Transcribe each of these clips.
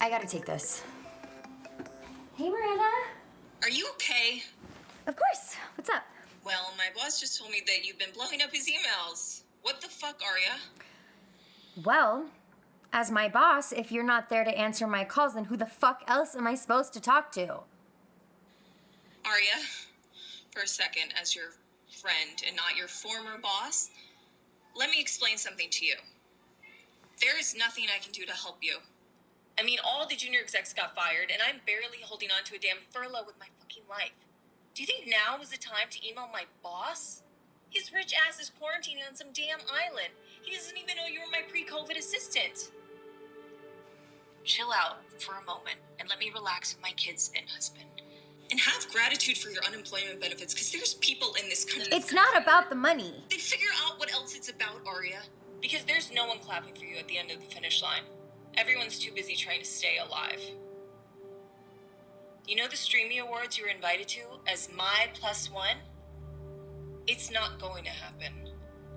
I gotta take this. Hey, Miranda. Are you okay? Of course. What's up? Well, my boss just told me that you've been blowing up his emails. What the fuck, Arya? Well, as my boss, if you're not there to answer my calls, then who the fuck else am I supposed to talk to? Arya, for a second, as your friend and not your former boss, let me explain something to you. There is nothing I can do to help you. I mean, all the junior execs got fired, and I'm barely holding on to a damn furlough with my fucking life. Do you think now is the time to email my boss? His rich ass is quarantining on some damn island. He doesn't even know you were my pre-COVID assistant. Chill out for a moment and let me relax with my kids and husband. And have gratitude for your unemployment benefits, because there's people in this country. It's not about the money. Then figure out what else it's about, Arya. Because there's no one clapping for you at the end of the finish line. Everyone's too busy trying to stay alive. You know the Streamy Awards you were invited to as my +1? It's not going to happen.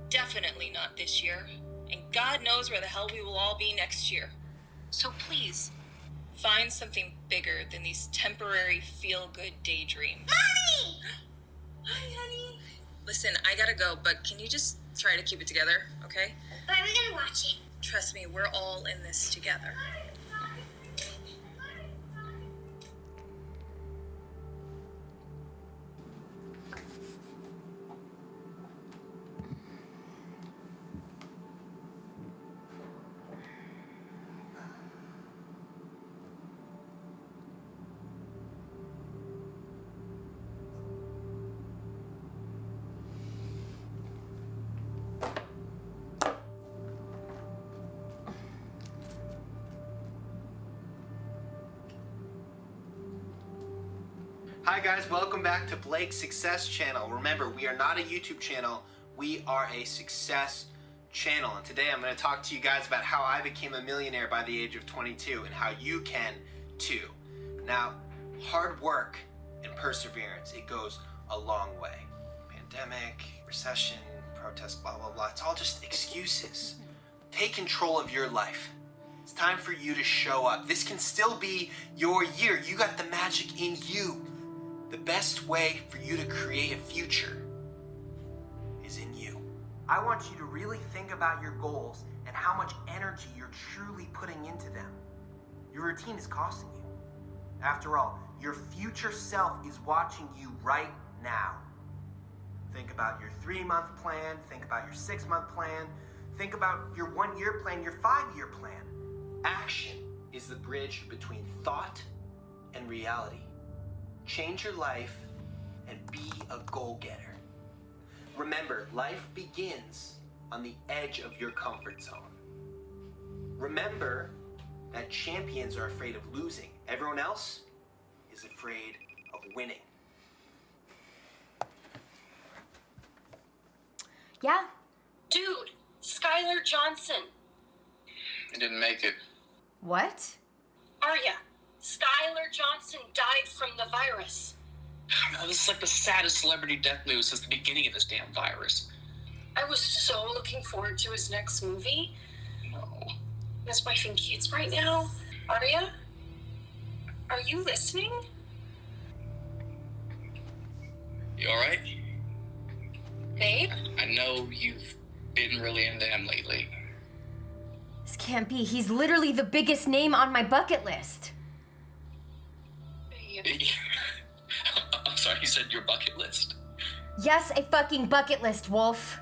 Definitely not this year. And God knows where the hell we will all be next year. So please, find something bigger than these temporary feel-good daydreams. Mommy! Hi, honey. Listen, I gotta go, but can you just try to keep it together, okay? But I'm gonna watch it. Trust me, we're all in this together. Hi guys, welcome back to Blake's Success Channel. Remember, we are not a YouTube channel, we are a success channel. And today I'm going to talk to you guys about how I became a millionaire by the age of 22 and how you can too. Now, hard work and perseverance, it goes a long way. Pandemic, recession, protests, blah, blah, blah. It's all just excuses. Take control of your life. It's time for you to show up. This can still be your year. You got the magic in you. The best way for you to create a future is in you. I want you to really think about your goals and how much energy you're truly putting into them. Your routine is costing you. After all, your future self is watching you right now. Think about your 3-month plan, think about your 6-month plan, think about your 1-year plan, your 5-year plan. Action is the bridge between thought and reality. Change your life and be a goal-getter. Remember, life begins on the edge of your comfort zone. Remember that champions are afraid of losing. Everyone else is afraid of winning. Yeah? Dude, Skylar Johnson. I didn't make it. What? Arya, Skylar Johnson died from the virus. No, this is like the saddest celebrity death news since the beginning of this damn virus. I was so looking forward to his next movie. No. His wife and kids right now. Arya, are you listening? You alright? Babe? I know you've been really into him lately. This can't be. He's literally the biggest name on my bucket list. Babe. I'm sorry, you said your bucket list? Yes, a fucking bucket list, Wolf.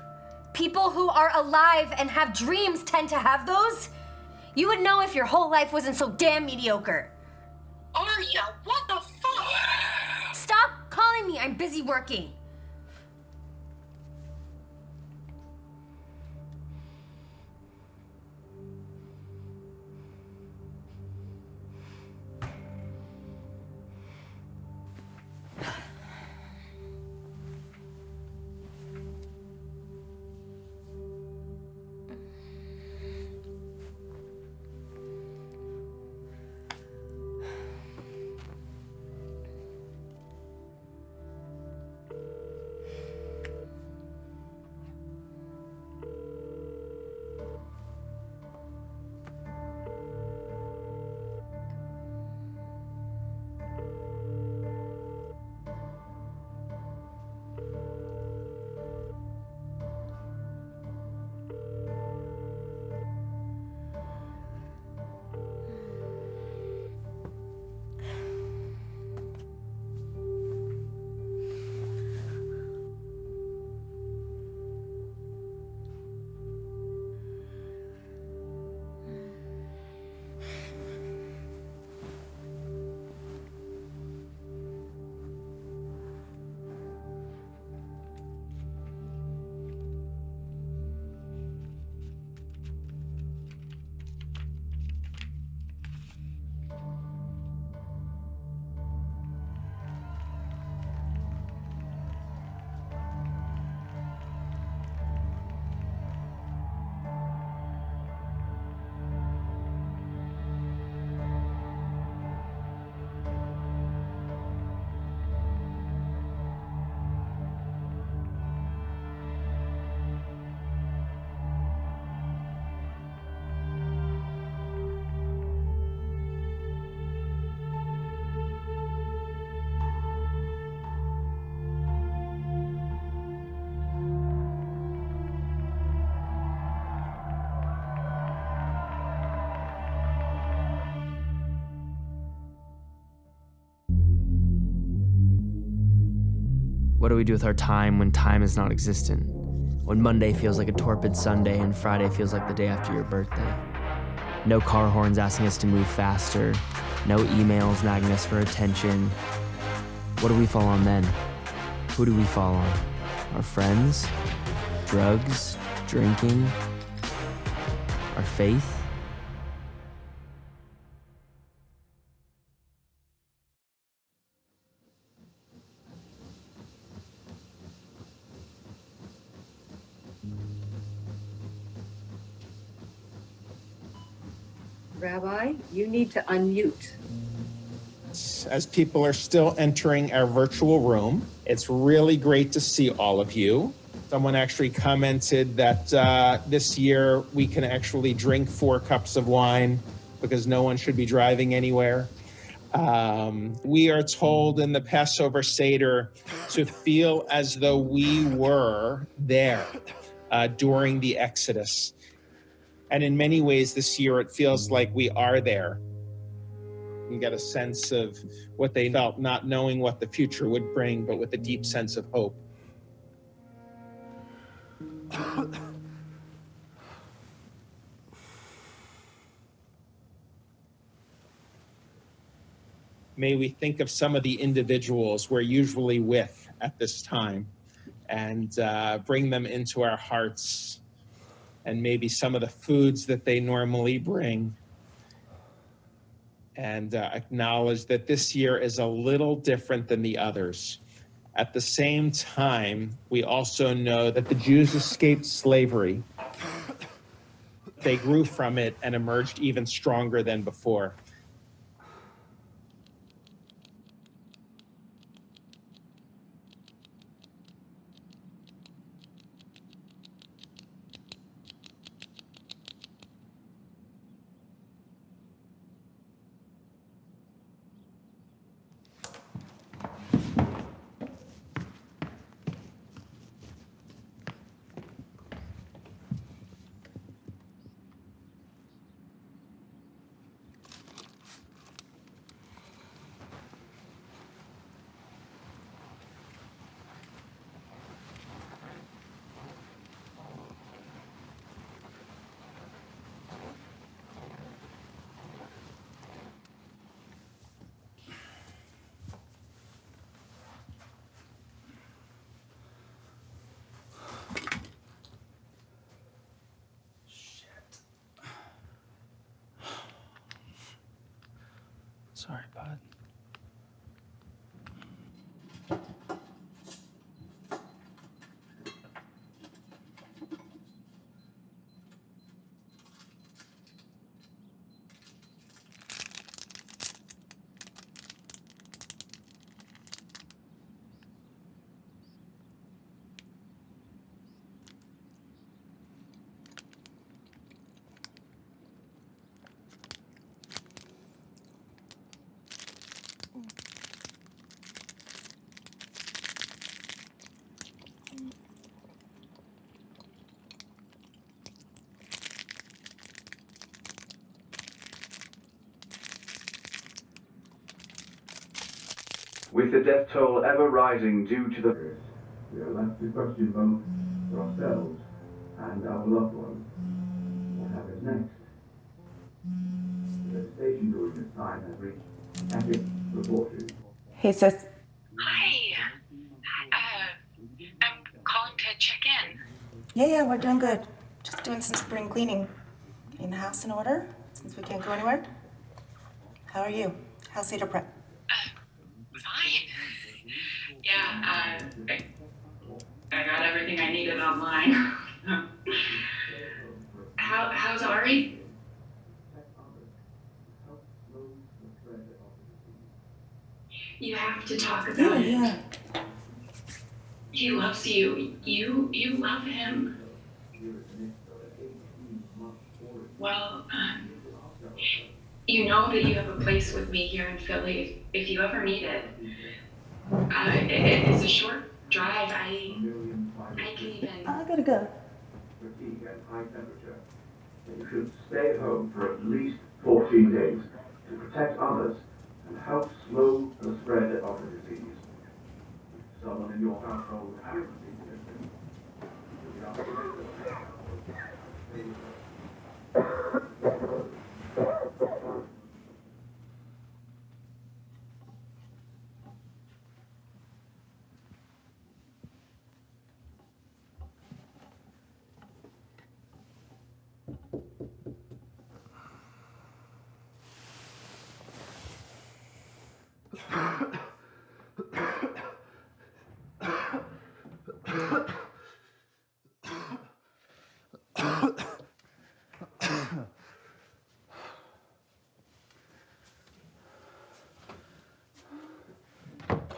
People who are alive and have dreams tend to have those. You would know if your whole life wasn't so damn mediocre. Arya, what the fuck? Stop calling me. I'm busy working. What do we do with our time when time is not existent? When Monday feels like a torpid Sunday and Friday feels like the day after your birthday? No car horns asking us to move faster. No emails nagging us for attention. What do we fall on then? Who do we fall on? Our friends? Drugs? Drinking? Our faith? Rabbi, you need to unmute. As people are still entering our virtual room, it's really great to see all of you. Someone actually commented that this year we can actually drink 4 cups of wine because no one should be driving anywhere. We are told in the Passover Seder to feel as though we were there during the Exodus. And in many ways this year, it feels like we are there. You get a sense of what they felt, not knowing what the future would bring, but with a deep sense of hope. May we think of some of the individuals we're usually with at this time and bring them into our hearts, and maybe some of the foods that they normally bring, and acknowledge that this year is a little different than the others. At the same time, we also know that the Jews escaped slavery. They grew from it and emerged even stronger than before. Sorry, bud. With the death toll ever rising due to the... We are left to question both for ourselves and our loved ones. What happens next? The devastation during this time has reached epic proportions. Hey, sis. Hi. I'm calling to check in. Yeah, we're doing good. Just doing some spring cleaning. Getting the house in order since we can't go anywhere. How are you? How's Seder prep? Fine. Yeah, I got everything I needed online. How's Ari? You have to talk about it. Yeah. He loves you. You love him. Well, you know that you have a place with me here in Philly if you ever need it. It's a short drive. I can even... I gotta go. Fatigue and high temperature. You should stay at home for at least 14 days to protect others and help slow the spread of the disease. someone in your household has been missing.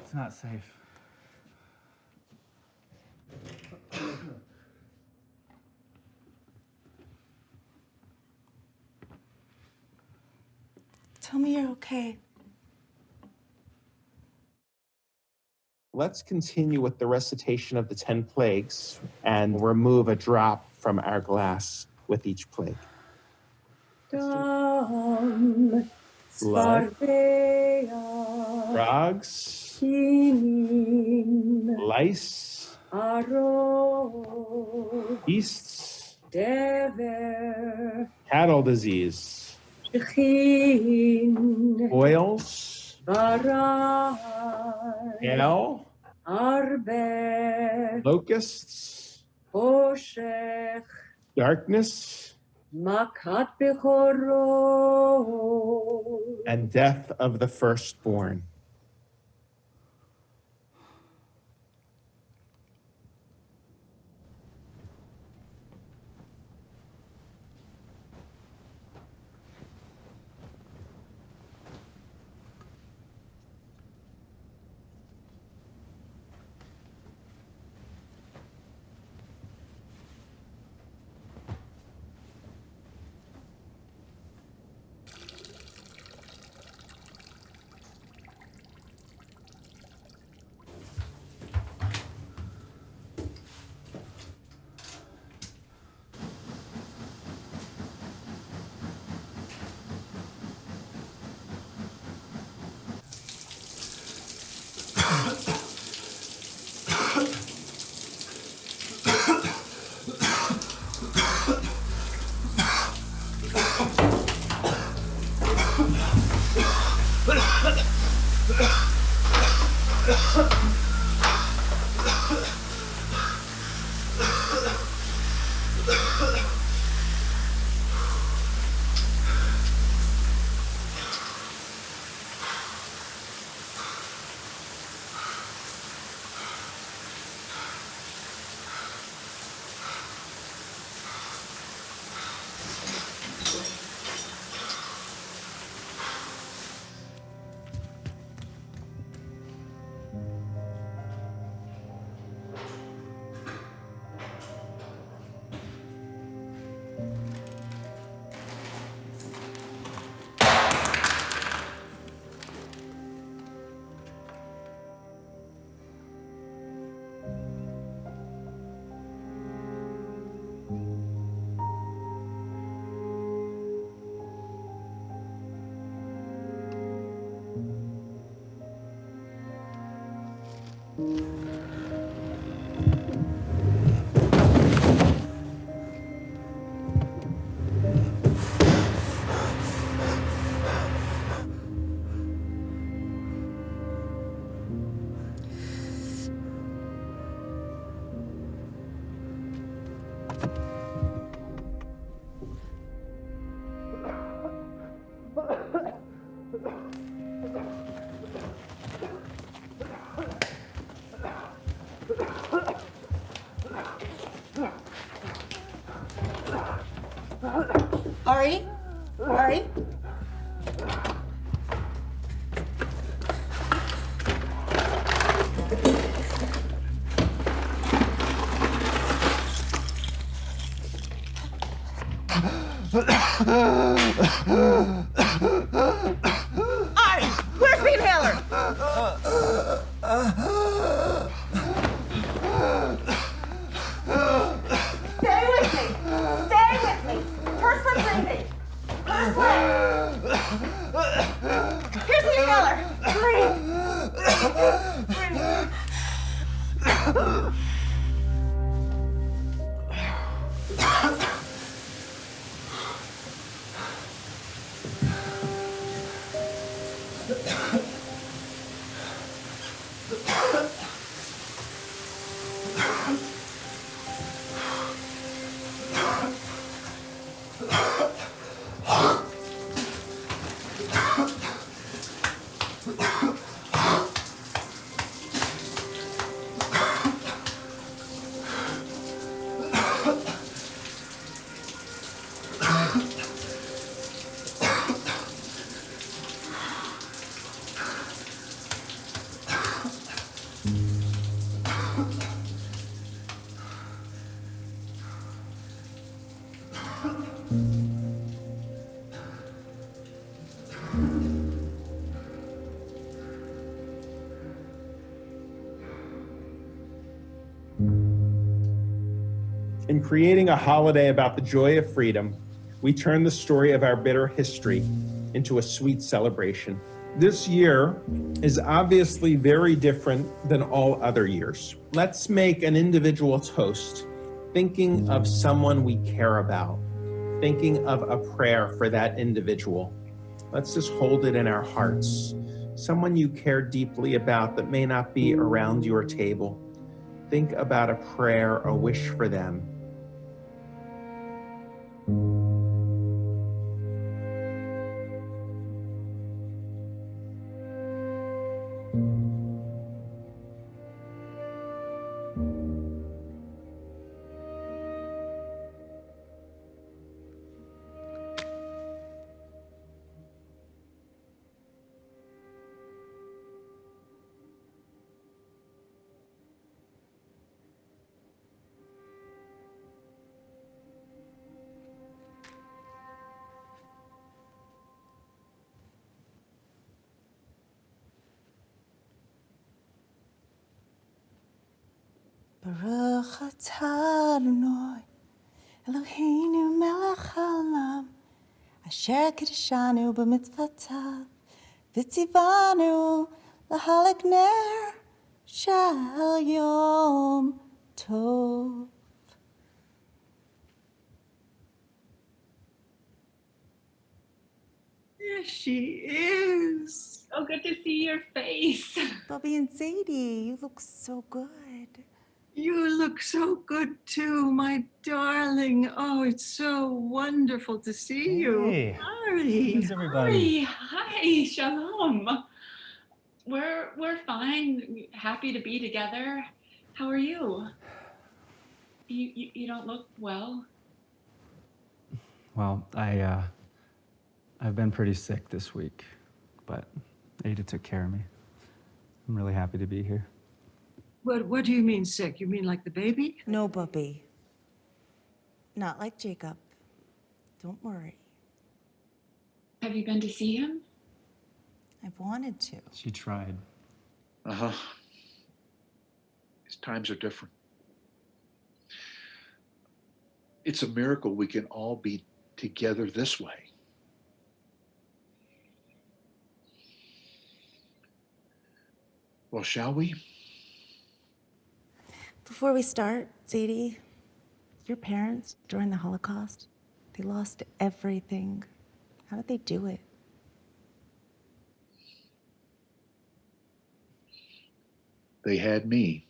It's not safe. Tell me you're okay. Let's continue with the recitation of the 10 plagues and remove a drop from our glass with each plague. Dam, Blood, Spartea, frogs, Kinin, lice, Aro, beasts, Dever, cattle disease, Shechin, boils, Barai, hail, Arbe, locusts, Hoshech, darkness, Makat Bechoro, and death of the firstborn. Ari? Ari? Ari, where's the inhaler? Stay with me. Stay with me. First one breathing. First one. Here's the inhaler. Breathe. Breathe. In creating a holiday about the joy of freedom, we turn the story of our bitter history into a sweet celebration. This year is obviously very different than all other years. Let's make an individual toast, thinking of someone we care about, thinking of a prayer for that individual. Let's just hold it in our hearts. Someone you care deeply about that may not be around your table. Think about a prayer, a wish for them. Baruch atah Adonai, Eloheinu melech haolam, asher kiddushanu b'mitzvotav, v'tzivanu l'halek ner shel yom tov. There she is. So good to see your face. Bobby and Sadie, you look so good. You look so good too, my darling. Oh, it's so wonderful to see you. Hey. Harry. How's everybody? Hi, shalom. We're fine. Happy to be together. How are you? You don't look well. Well, I've been pretty sick this week, but Ada took care of me. I'm really happy to be here. What do you mean sick? You mean like the baby? No, Bubby. Not like Jacob. Don't worry. Have you been to see him? I've wanted to. She tried. Uh-huh. These times are different. It's a miracle we can all be together this way. Well, shall we? Before we start, Sadie, your parents during the Holocaust, they lost everything. How did they do it? They had me.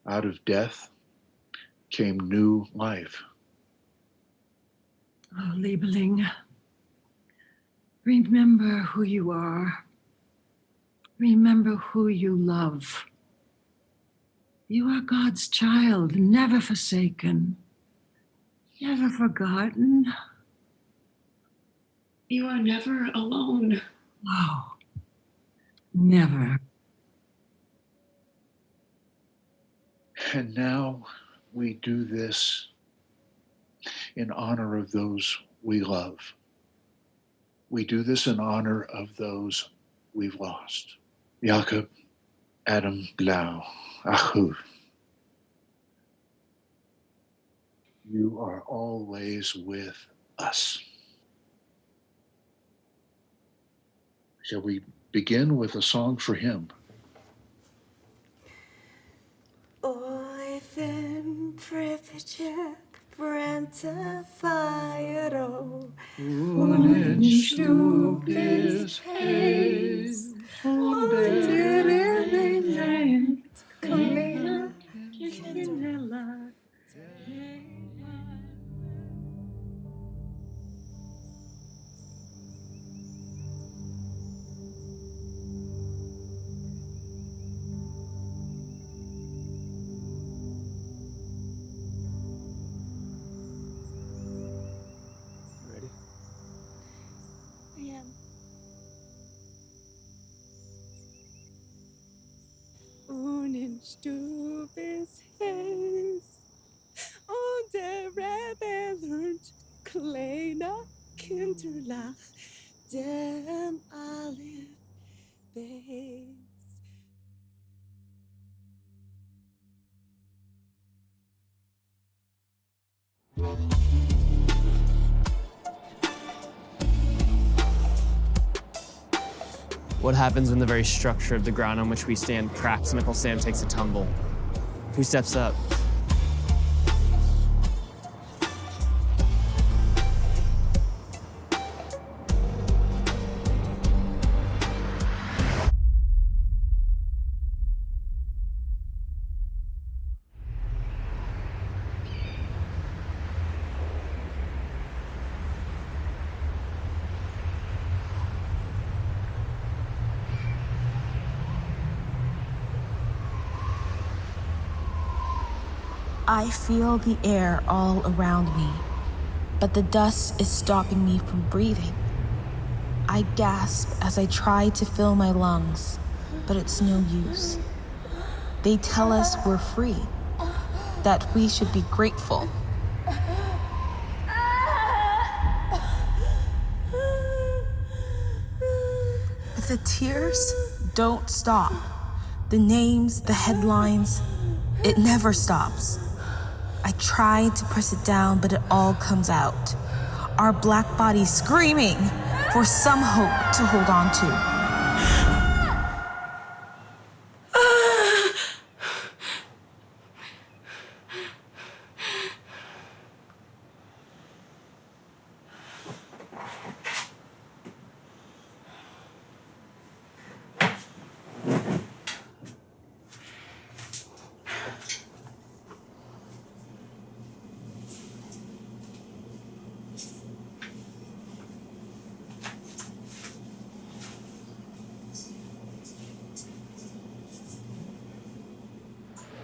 Out of death came new life. Oh, Liebling. Remember who you are. Remember who you love. You are God's child, never forsaken, never forgotten. You are never alone. Oh, never. And now we do this in honor of those we love. We do this in honor of those we've lost. Jakob, Adam, Blau, Hoog. You are always with us. Shall we begin with a song for him? Oifen privileged brente fire. Und Stub des Heils, und Ready? I am. Und Stub des Heils, und der Rebbe lernt kleiner Kinderlach, dem Aleph Beis. What happens when the very structure of the ground on which we stand cracks and Uncle Sam takes a tumble? Who steps up? I feel the air all around me, but the dust is stopping me from breathing. I gasp as I try to fill my lungs, but it's no use. They tell us we're free, that we should be grateful. But the tears don't stop. The names, the headlines, it never stops. I try to press it down, but it all comes out. Our black bodies screaming for some hope to hold on to.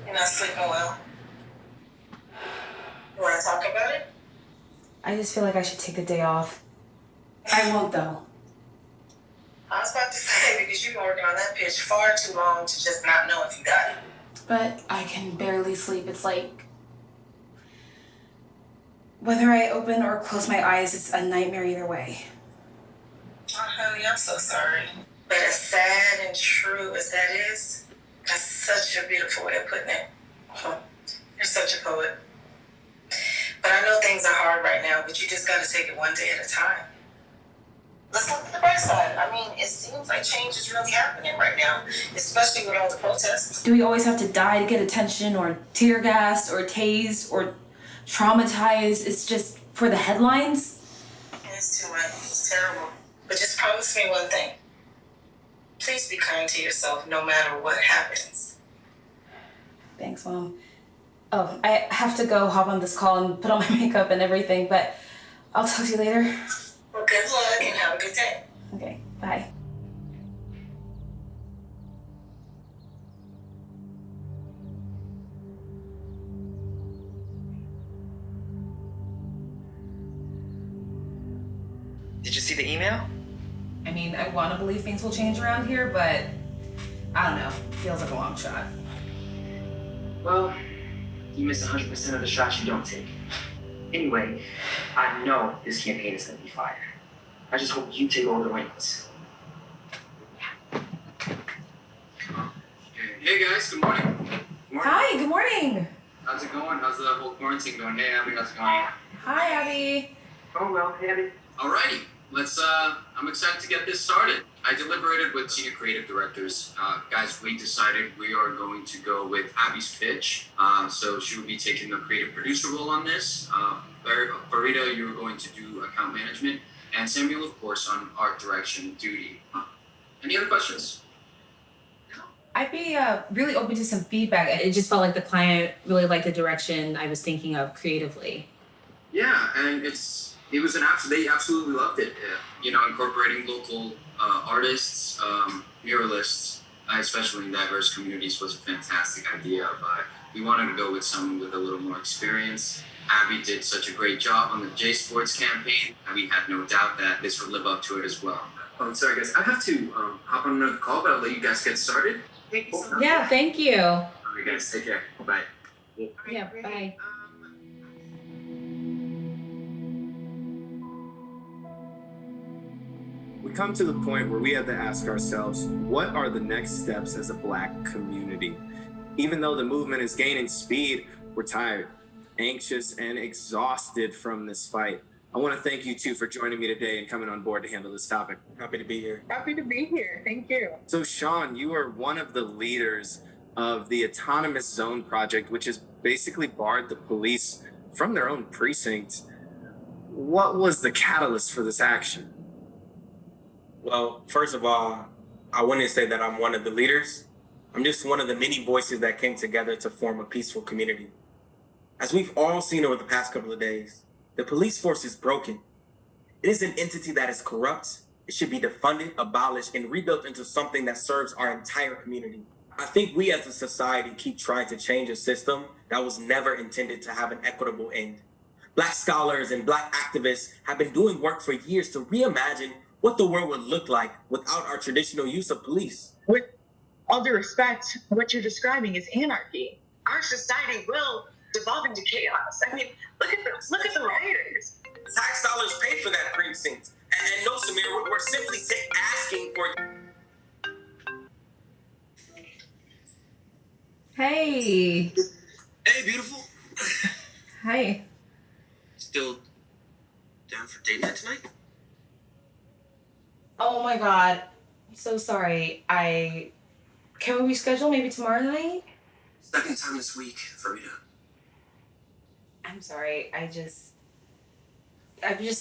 You're not sleeping well. You want to talk about it? I just feel like I should take the day off. I won't, though. I was about to say, because you've been working on that pitch far too long to just not know if you got it. But I can barely sleep. It's like... whether I open or close my eyes, it's a nightmare either way. Oh, honey, I'm so sorry. But as sad and true as that is, that's such a beautiful way of putting it. You're such a poet. But I know things are hard right now, but you just got to take it one day at a time. Let's look at the bright side. I mean, it seems like change is really happening right now, especially with all the protests. Do we always have to die to get attention, or tear gas, or tase, or traumatize? It's just for the headlines? It's too much. It's terrible. But just promise me one thing. Please be kind to yourself no matter what happens. Thanks, Mom. Oh, I have to go hop on this call and put on my makeup and everything, but I'll talk to you later. Well, good luck and have a good day. Okay, bye. Did you see the email? I mean, I want to believe things will change around here, but I don't know. Feels like a long shot. Well, you miss 100% of the shots you don't take. Anyway, I know this campaign is going to be fire. I just hope you take all the reins. Hey guys, good morning. Good morning. Hi, good morning. How's it going? How's the whole quarantine going? Hey Abby, how's it going? Hi, Abby. Oh well, hey Abby. Alrighty, I'm excited to get this started. I deliberated with senior creative directors. Guys, we decided we are going to go with Abby's pitch. So she will be taking the creative producer role on this. Farida, you're going to do account management. And Samuel, of course, on art direction duty. Any other questions? I'd be really open to some feedback. It just felt like the client really liked the direction I was thinking of creatively. Yeah, and they absolutely loved it. Incorporating local artists, muralists, especially in diverse communities, was a fantastic idea. But we wanted to go with someone with a little more experience. Abby did such a great job on the J Sports campaign, and we had no doubt that this would live up to it as well. I'm sorry, guys. I have to hop on another call, but I'll let you guys get started. Thank you so much. Yeah, thank you. All right, guys. Take care. Bye. Yeah, bye. We come to the point where we have to ask ourselves, what are the next steps as a Black community? Even though the movement is gaining speed, we're tired. anxious and exhausted from this fight. I want to thank you two for joining me today and coming on board to handle this topic. Happy to be here. Happy to be here. Thank you. So Sean, you are one of the leaders of the Autonomous Zone Project, which has basically barred the police from their own precinct. What was the catalyst for this action? Well, first of all, I wouldn't say that I'm one of the leaders. I'm just one of the many voices that came together to form a peaceful community. As we've all seen over the past couple of days, the police force is broken. It is an entity that is corrupt. It should be defunded, abolished, and rebuilt into something that serves our entire community. I think we as a society keep trying to change a system that was never intended to have an equitable end. Black scholars and Black activists have been doing work for years to reimagine what the world would look like without our traditional use of police. With all due respect, what you're describing is anarchy. Our society will devolve into chaos. I mean, look at the rioters. Tax dollars paid for that precinct. And no, Samir, we're simply asking for... Hey. Hey, beautiful. Hi. Still down for date night tonight? Oh my god. I'm so sorry. Can we reschedule maybe tomorrow night? Second time this week, Farida. I'm sorry. I've just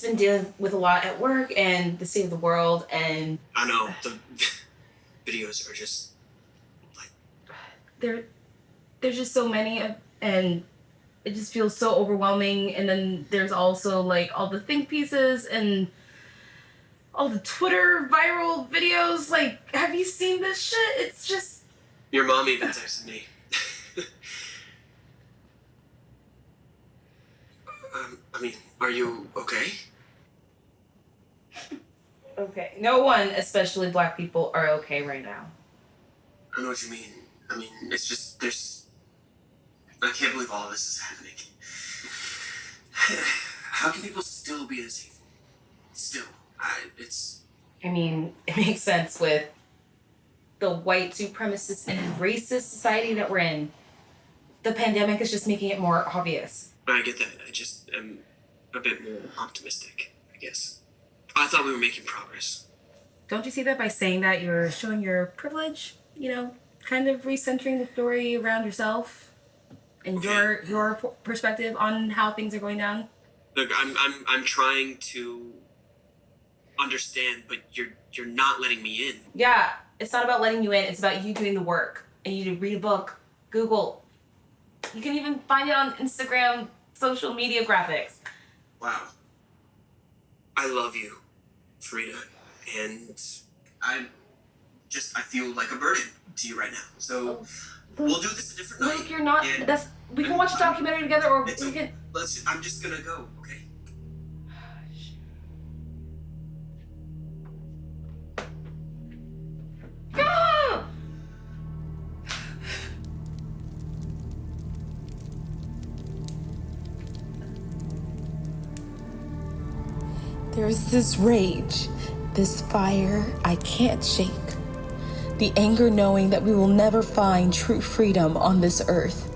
been dealing with a lot at work and the state of the world, and I know, the videos are just there's just so many, and it just feels so overwhelming. And then there's also like all the think pieces and all the Twitter viral videos. Like, have you seen this shit? It's just... Your mom even texted me. I mean, are you okay? Okay. No one, especially Black people, are okay right now. I know what you mean. I mean, it's just, I can't believe all of this is happening. How can people still be this evil? Still. I mean, it makes sense with the white supremacist and racist society that we're in. The pandemic is just making it more obvious. I get that. I just am a bit more optimistic, I guess. I thought we were making progress. Don't you see that by saying that you're showing your privilege? You know, kind of recentering the story around yourself and your perspective on how things are going down? Look, I'm trying to understand, but you're not letting me in. Yeah, it's not about letting you in. It's about you doing the work. And you need to read a book, Google. You can even find it on Instagram, social media graphics. Wow. I love you, Frida, and I feel like a burden to you right now. So we'll do this a different night. Luke, you're not. We can watch a documentary together, or we can. I'm just gonna go, okay? Ah! There's this rage, this fire I can't shake. The anger knowing that we will never find true freedom on this earth.